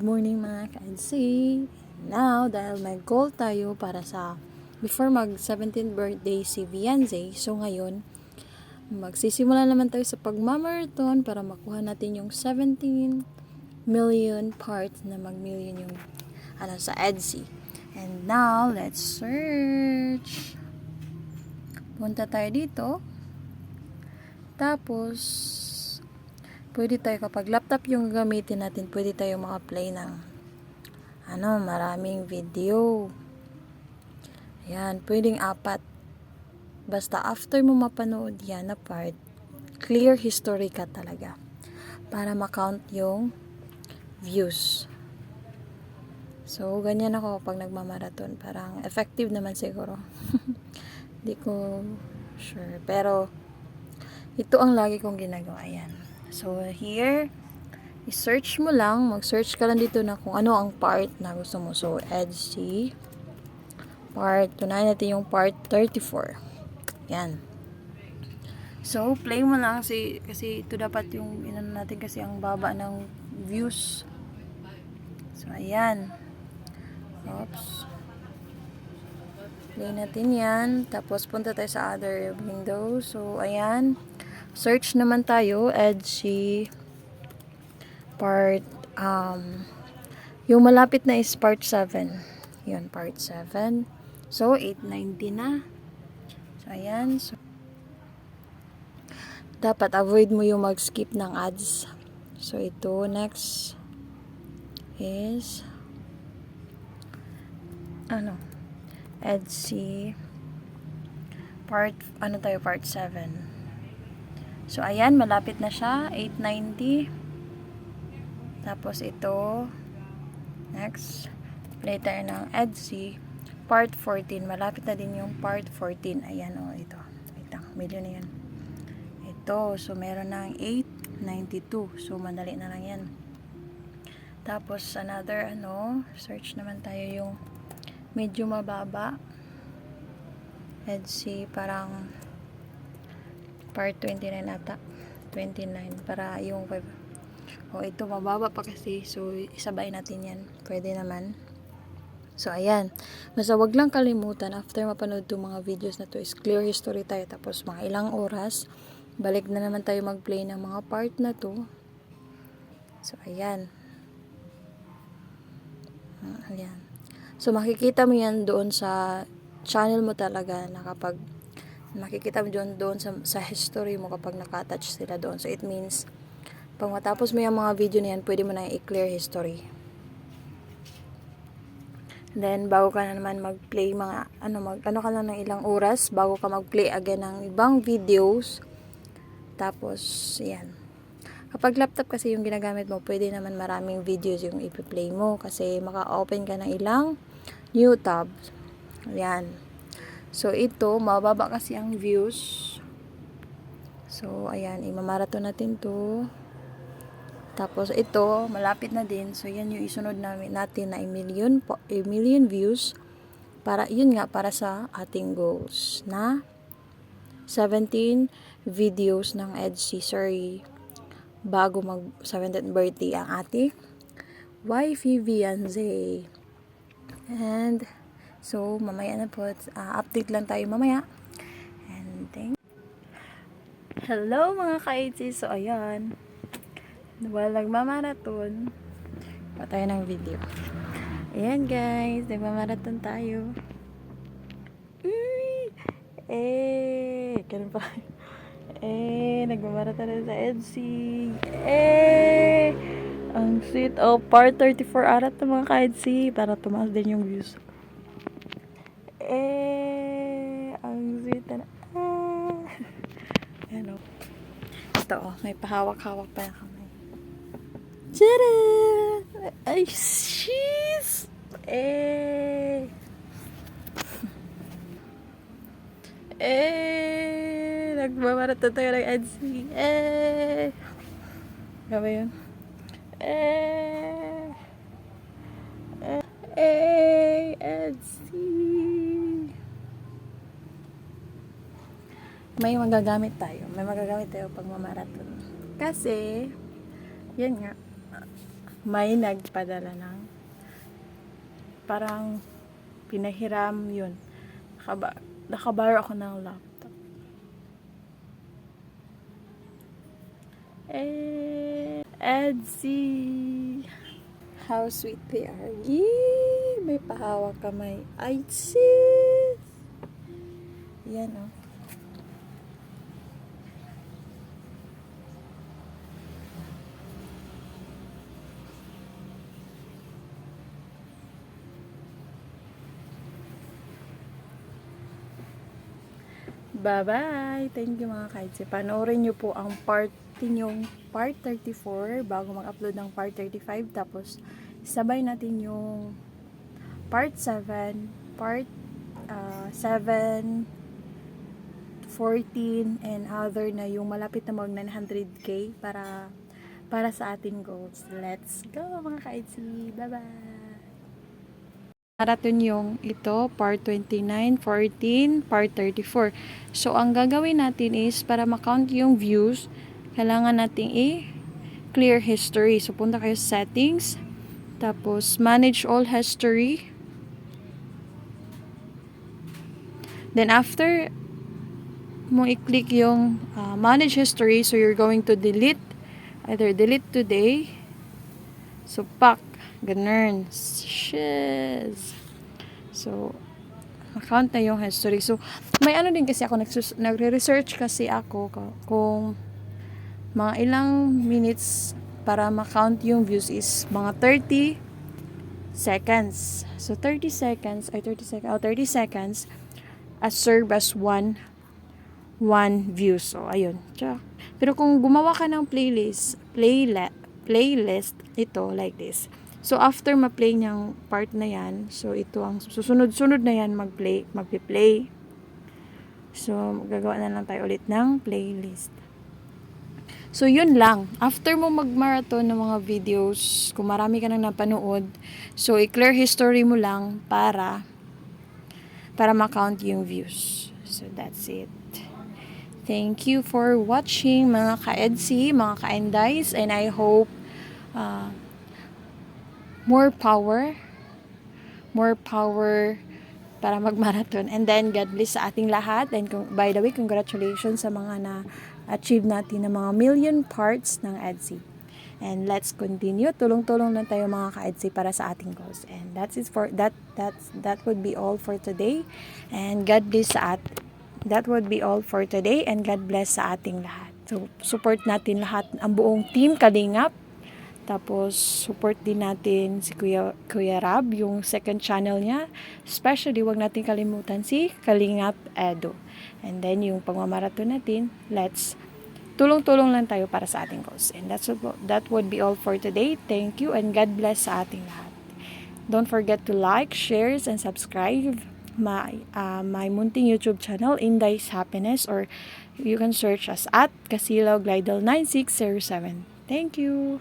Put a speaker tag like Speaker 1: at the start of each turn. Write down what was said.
Speaker 1: morning mga ka-EDSI. Now, dahil may goal tayo para sa before mag 17th birthday si Beyonce, so ngayon, magsisimula naman tayo sa pagmamarathon para makuha natin yung 17 million parts na mag-million yung sa EDSI. And now, let's search. Punta tayo dito. Tapos, pwede tayo, kapag laptop yung gamitin natin, pwede tayo maka-play ng maraming video. Ayan, pwedeng 4. Basta after mo mapanood yan na part, clear history ka talaga. Para ma-count yung views. So, ganyan ako pag nagmamarathon. Parang effective naman siguro. Hindi ko sure. Pero, ito ang lagi kong ginagawa. Ayan. So, here, i-search mo lang. Mag-search ka lang dito na kung ano ang part na gusto mo. So, EDSI. Part, tunayan natin yung part 34. Yan. So, play mo lang kasi ito dapat yung natin kasi ang baba ng views. So, ayan. Oops. Play natin yan. Tapos, punta tayo sa other window. So, ayan. Search naman tayo, EDSI part, yung malapit na is part 7. Yun, part 7. So, 890 na. So, ayan. So, dapat avoid mo yung mag-skip ng ads. So, ito, next is EDSI part, part 7. So, ayan, malapit na siya. 890. Tapos, ito. Next. Play tayo ng EDSI. Part 14. Malapit na din yung part 14. Ayan, ito. Wait lang. Million na yan. Ito. So, meron ng 892. So, madali na lang yan. Tapos, another, search naman tayo yung medyo mababa. EDSI, parang part 29 ata. 29 para yung 5. Ito mababa pa kasi. So, isabay natin yan. Pwede naman. So, ayan. Basta wag lang kalimutan after mapanood itong mga videos na to is clear history tayo. Tapos, mga ilang oras, balik na naman tayo mag-play ng mga part na to. So, ayan. Ayan. So, makikita mo yan doon sa channel mo talaga na kapag makikita mo doon sa history mo kapag naka-attach sila doon. So, it means, pag matapos mo yung mga video na yan, pwede mo na i-clear history. Then, bago ka na naman mag-play ka lang ng ilang oras, bago ka mag-play again ng ibang videos. Tapos, yan. Kapag laptop kasi yung ginagamit mo, pwede naman maraming videos yung i-play mo kasi maka-open ka ng ilang new tabs. Yan. So, ito, mababa kasi ang views. So, ayan, imamarathon natin to. Tapos, ito, malapit na din. So, yan yung isunod natin na 1 million views. Para, yun nga, para sa ating goals na 17 videos ng EDSI. Sorry, bago mag 17th birthday ang ating wifey Beyonce. And, so, mamaya na po. Update lang tayo mamaya. And, hello mga ka-EDSI. So, ayan. While nagmamarathon, pa tayo ng video. Ayan guys, nagmamarathon tayo. Ganun pa. Nagmamarathon na sa EDSI. Ang sweet. Part 34 arat ng mga ka-EDSI para tumaas din yung views. Ang sweet na. Ayan ito may pahawak-hawak pa na kamay. Tada! Ay, sheesh! Nagmamarathon tayo ng EDSI. Ano ba yun? EDSI. May magagamit tayo pag mamarathon. Kasi, yan nga, may nagpadala ng parang pinahiram yun. Nakabar ako ng laptop. Etsy! How sweet they are. Yee! May pahawak kamay. Ay, sis! Yan, oh. Bye-bye! Thank you mga kaitse. Panoorin nyo po ang part 34 bago mag-upload ng part 35. Tapos, sabay natin yung part 7, part 7, 14, and other na yung malapit na mag 900k para sa ating goals. Let's go mga kaitse! Bye-bye! Marathon yung ito, part 29, 14, part 34. So, ang gagawin natin is, para makount yung views, kailangan natin clear history. So, punta kayo sa settings, tapos manage all history. Then, after mo i-click yung manage history, so you're going to either delete today, so pack, ganun, shiz. So, account na yung history. So, may ano din kasi ako, nagre-research kasi ako kung mga ilang minutes para ma-count yung views is mga 30 seconds. So, 30 seconds as serve as one view. So, ayun. Pero kung gumawa ka ng playlist, ito, like this. So, after ma-play niyang part na yan, so, ito ang susunod-sunod na yan magpi-play. So, gagawa na lang tayo ulit ng playlist. So, yun lang. After mo mag-marathon ng mga videos, kung marami ka nang napanood, so, i-clear history mo lang para ma-count yung views. So, that's it. Thank you for watching mga ka-Etsy, mga ka-Endies, and I hope more power para mag-marathon. And then, God bless sa ating lahat. And by the way, congratulations sa mga na-achieve natin ng mga million parts ng Etsy. And let's continue. Tulong-tulong lang tayo mga ka-Etsy para sa ating goals. And that would be all for today. And God bless that would be all for today. And God bless sa ating lahat. So, support natin lahat, ang buong team Kalingap. Tapos, support din natin si Kuya Rab, yung second channel niya. Especially, wag natin kalimutan si Kalingap Edo. And then, yung pagmamarathon natin, let's tulong-tulong lang tayo para sa ating goals. And that would be all for today. Thank you and God bless sa ating lahat. Don't forget to like, share, and subscribe my munting YouTube channel, Inday's Happiness, or you can search us at Casilaw Glidal 9607. Thank you!